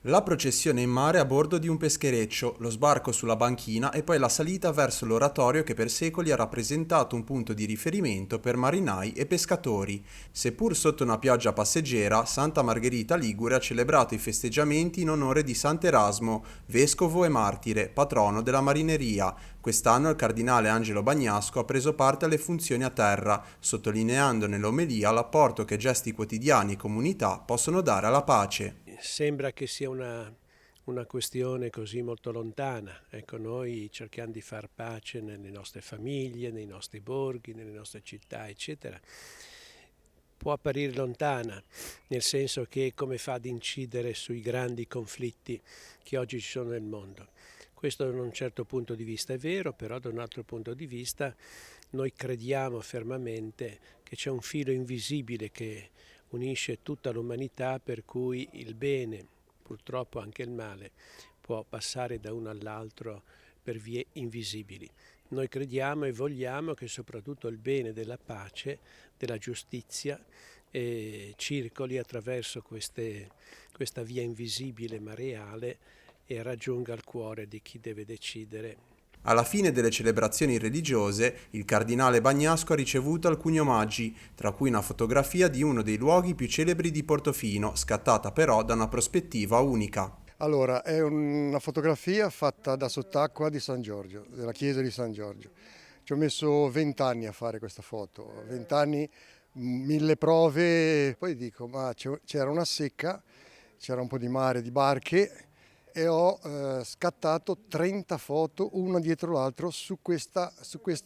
La processione in mare a bordo di un peschereccio, lo sbarco sulla banchina e poi la salita verso l'oratorio che per secoli ha rappresentato un punto di riferimento per marinai e pescatori. Seppur sotto una pioggia passeggera, Santa Margherita Ligure ha celebrato i festeggiamenti in onore di Sant'Erasmo, vescovo e martire, patrono della marineria. Quest'anno il cardinale Angelo Bagnasco ha preso parte alle funzioni a terra, sottolineando nell'omelia l'apporto che gesti quotidiani e comunità possono dare alla pace. Sembra che sia una questione così molto lontana. Ecco, noi cerchiamo di far pace nelle nostre famiglie, nei nostri borghi, nelle nostre città, eccetera. Può apparire lontana, nel senso che come fa ad incidere sui grandi conflitti che oggi ci sono nel mondo. Questo da un certo punto di vista è vero, però da un altro punto di vista noi crediamo fermamente che c'è un filo invisibile che unisce tutta l'umanità, per cui il bene, purtroppo anche il male, può passare da uno all'altro per vie invisibili. Noi crediamo e vogliamo che soprattutto il bene della pace, della giustizia, circoli attraverso questa via invisibile ma reale e raggiunga il cuore di chi deve decidere. Alla fine delle celebrazioni religiose, il cardinale Bagnasco ha ricevuto alcuni omaggi, tra cui una fotografia di uno dei luoghi più celebri di Portofino, scattata però da una prospettiva unica. Allora, è una fotografia fatta da sott'acqua di San Giorgio, della chiesa di San Giorgio. Ci ho messo 20 anni a fare questa foto, 20 anni, 1000 prove, poi dico, ma c'era una secca, c'era un po' di mare, di barche, e ho scattato 30 foto una dietro l'altro su questa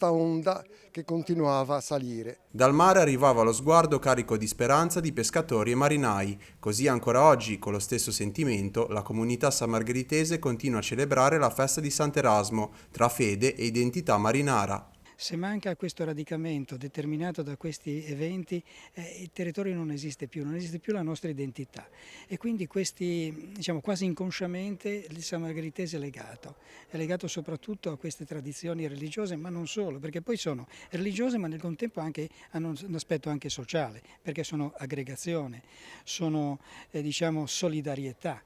onda che continuava a salire. Dal mare arrivava lo sguardo carico di speranza di pescatori e marinai. Così ancora oggi, con lo stesso sentimento, la comunità sammargheritese continua a celebrare la festa di Sant'Erasmo, tra fede e identità marinara. Se manca questo radicamento determinato da questi eventi, il territorio non esiste più la nostra identità e quindi questi, diciamo quasi inconsciamente, il sammargheritese è legato soprattutto a queste tradizioni religiose, ma non solo, perché poi sono religiose ma nel contempo hanno un aspetto anche sociale, perché sono aggregazione, sono solidarietà.